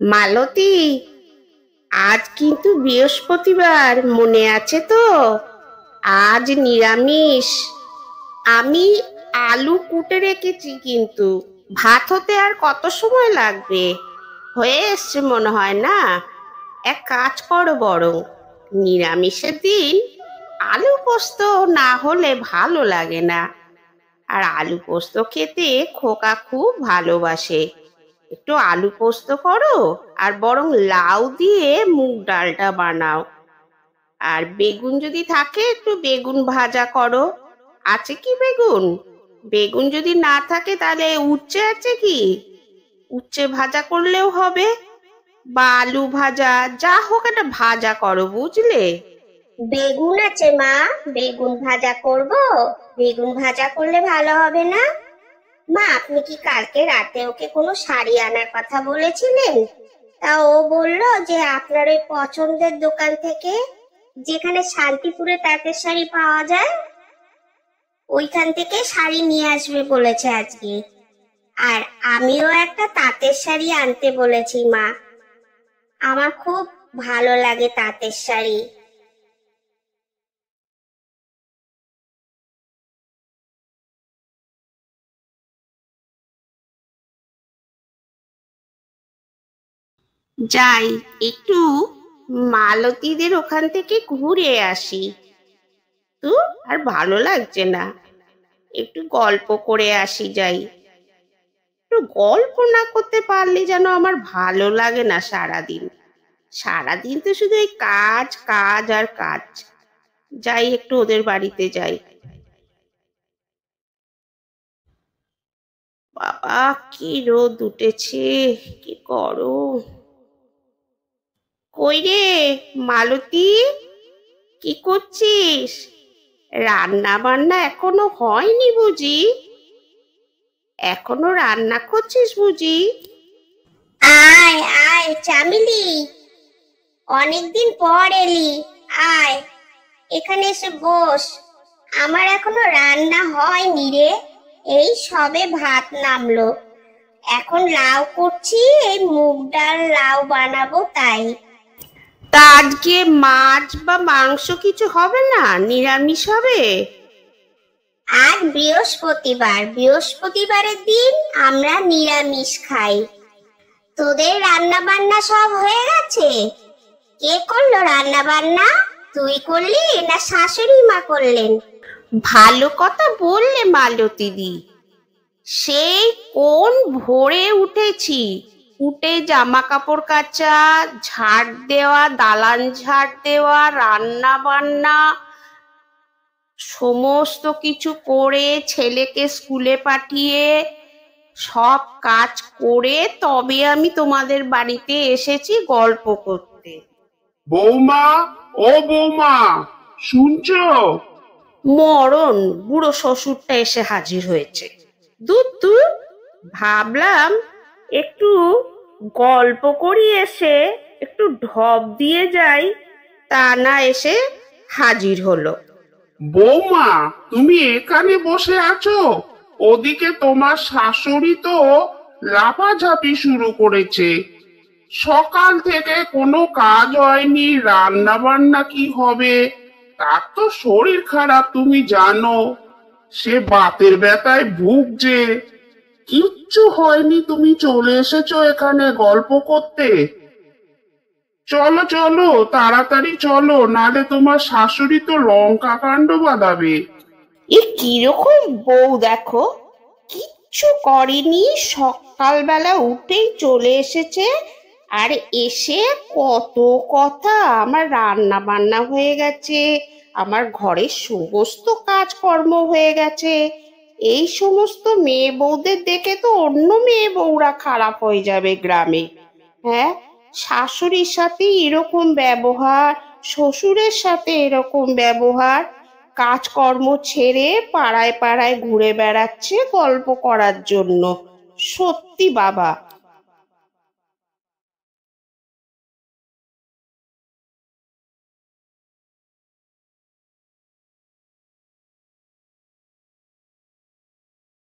মালতী, আজ কিন্তু বৃহস্পতিবার, মনে আছে তো? আজ নিরামিষ। আমি আলু কুটে রেখেছি, কিন্তু ভাত হতে আর কত সময় লাগবে? হয়ে এসছে মনে হয় না? এক কাজ করো বরং, নিরামিষের দিন আলু পোস্ত না হলে ভালো লাগে না। আর আলু পোস্ত খেতে খোকা খুব ভালোবাসে। একটু আলু পোস্ত করো, আর বরং লাউ দিয়ে মুগ ডালটা বানাও। আর বেগুন যদি থাকে একটু বেগুন ভাজা করো। আছে কি বেগুন? বেগুন যদি না থাকে তাহলে উচ্ছে আছে কি? উচ্ছে ভাজা করলেও হবে, বা আলু ভাজা, যা হোক একটা ভাজা করো, বুঝলে? বেগুন আছে মা। বেগুন ভাজা করব। বেগুন ভাজা করলে ভালো হবে না? মা, আপনি কি কালকে রাতে ওকে কোনো শাড়ি আনার কথা বলেছিলেন? তা ও বলল যে আপনার ওই পছন্দের দোকান থেকে, যেখানে শান্তিপুরে তাঁতের শাড়ি পাওয়া যায়, ওইখান থেকে শাড়ি নিয়ে আসবে বলেছে আজকে। আর আমিও একটা তাঁতের শাড়ি আনতে বলেছি মা। আমার খুব ভালো লাগে তাঁতের শাড়ি। যাই, একটু মালতীদের ওখান থেকে ঘুরে আসি। তো আর ভালো লাগছে না, একটু গল্প করে আসি। যাই, একটু গল্প না করতে পারলে যেন আমার ভালো লাগে না। সারাদিন সারাদিন তো শুধু এই কাজ কাজ আর কাজ। যাই, একটু ওদের বাড়িতে যাই। বাবা, কি রোদ উঠেছে, কি গরম! কই রে মালতী, কি করছিস? রান্না বান্না এখনো হয়নি বুঝি? এখনো রান্না করছিস বুঝি? আয় আয় চামেলি, অনেকদিন পর এলি। আয়, এখানে এসে বস। আমার এখনো রান্না হয়নি রে। এই সবে ভাত নামলো। এখন লাউ করছি, এই মুগ ডাল লাউ বানাবো তাই। তা আজকে মাছ বা মাংস কিছু হবে না? নিরামিষ হবে? আজ বৃহস্পতিবার, বৃহস্পতিবারের দিন আমরা নিরামিষ খাই। তোদের রান্না বান্না সব হয়ে গেছে? কে করলো রান্না বান্না? তুই করলি না শাশুড়ি মা করলেন? ভালো কথা বললে মালতী দি। সেই কোন ভোরে উঠেছি, উঠে জামা কাপড় কাচা, ঝাড় দেওয়া, দালান ঝাড় দেওয়া, রান্না বান্না সমস্ত কিছু করে ছেলেকে স্কুলে পাঠিয়ে সব কাজ করে তবে আমি তোমাদের বাড়িতে এসেছি গল্প করতে। বৌমা, ও বৌমা, শুনছো? মরণ বুড়ো শ্বশুরটা এসে হাজির হয়েছে। দূর দূর, ভাবলাম একটু গল্প করি, এসে একটু ঢপ দিয়ে যাই, তা না এসে হাজির হলো। বৌমা, তুমি এখানে বসে আছো? ওদিকে তোমার শাশুড়ি তো লাফাঝাপি শুরু করেছে। সকাল থেকে কোনো কাজ হয়নি, রান্না বান্না কি হবে? তার তো শরীর খারাপ, তুমি জানো। সে বাতের ব্যথায় ভুগছে। কিচ্ছু হয়নি, তুমি চলে এসেছো এখানে গল্প করতে। চলো চলো, তাড়াতাড়ি চলো, নালে তোমার শাশুড়ি তো লঙ্কা কাণ্ড বাঁধাবে। এ কিরকম বউ দেখো, কিচ্ছু করেনি, সকালবেলা উঠেই চলে এসেছে। আর এসে কত কথা, আমার রান্না বান্না হয়ে গেছে, আমার ঘরের সমস্ত কাজকর্ম হয়ে গেছে। এই সমস্ত মেয়ে বউদের দেখে তো অন্য মেয়ে বউরা খারাপ হয়ে যাবে গ্রামে। হ্যাঁ, শাশুড়ির সাথে এরকম ব্যবহার, শ্বশুরের সাথে এরকম ব্যবহার, কাজকর্ম ছেড়ে পাড়ায় পাড়ায় ঘুরে বেড়াচ্ছে গল্প করার জন্য। সত্যি বাবা,